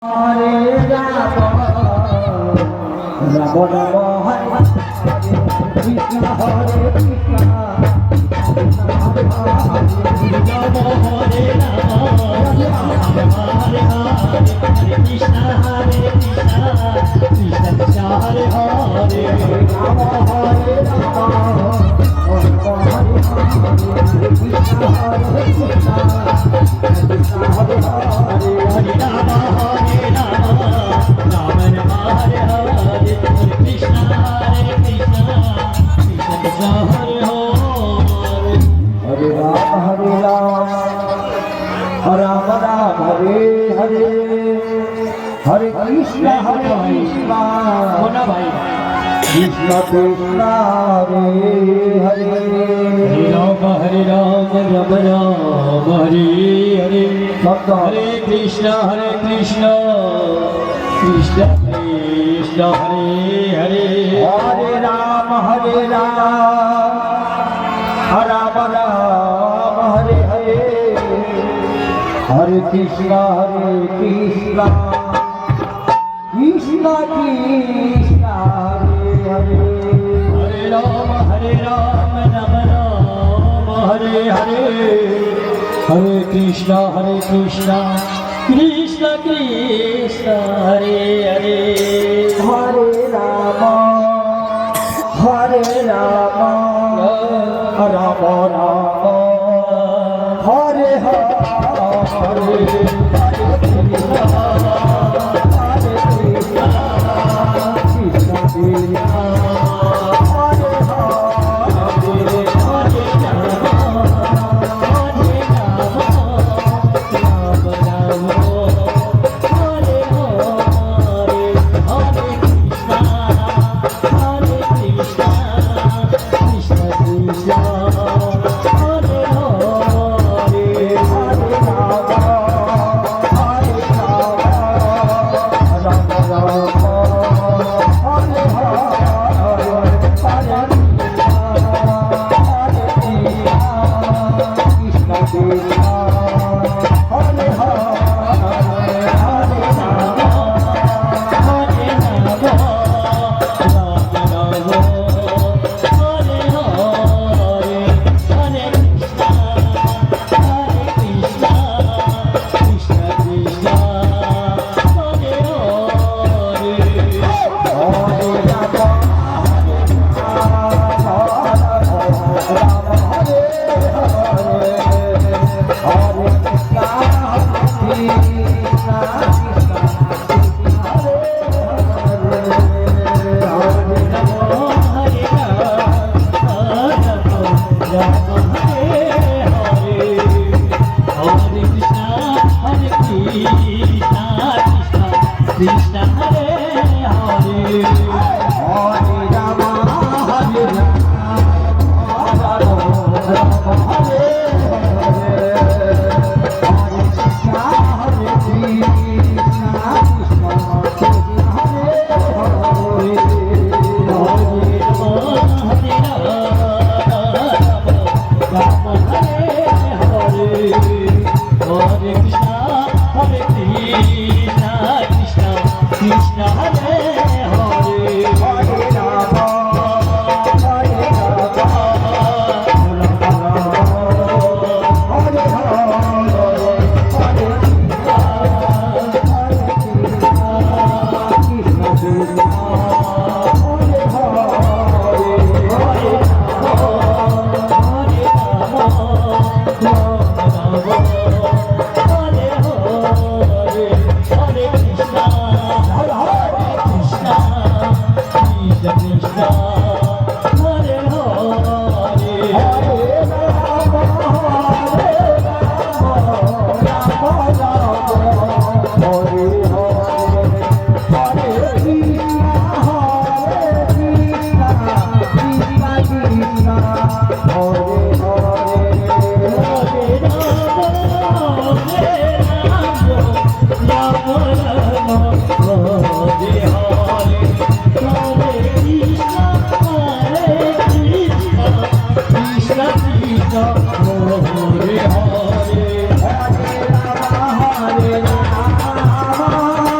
Hare Rama, Rama Rama Hare Krishna, Hare Krishna, Krishna Rama Hare Rama, Rama Hare Hare, Hare Krishna, Hare Krishna, Krishna Krishna Hare Hare, Rama Hare Rama, Rama Hare Hare, Krishna Hare Krishna, Krishna Hare Hare, Hare Rama. Hare Krishna, Hare Krishna, Krishna Krishna, Hare Hare, Hare Rama, Rama Rama, Hare Hare, Hare Krishna, Krishna Krishna, Hare Hare, Hare Rama, Rama Rama, Hare Hare, Hare Krishna, Krishna Krishna Krishna, Hare Hare, Hare Rama, Rama Rama, Hare Hare, Hare Krishna, Krishna Krishna, Hare Hare, Hare Rama, Rama Rama, Hare Hare, Krishna Hare Hare, Hare Rama, Hare Rama, Rama Hare Hare, Hare Krishna, Hare Krishna, Krishna Hare Hare, Hare Rama, Hare Rama, Rama Hare Hare, Hare Krishna, Hare Krishna, Krishna Hare Hare, Hare Rama, Hare Rama, Hare Hare Rama, Hare Rama,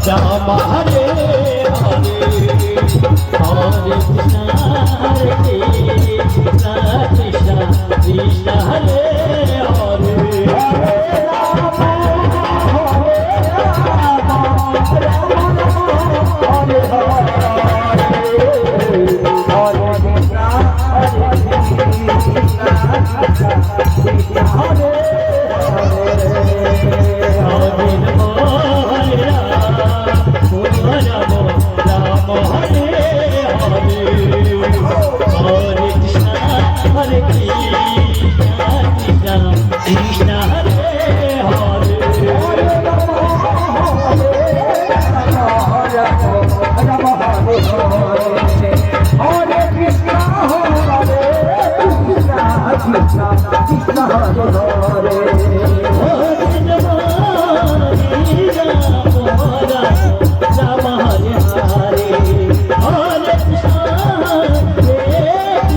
Rama Hare Hare Hare Krishna Krishna Krishna Hare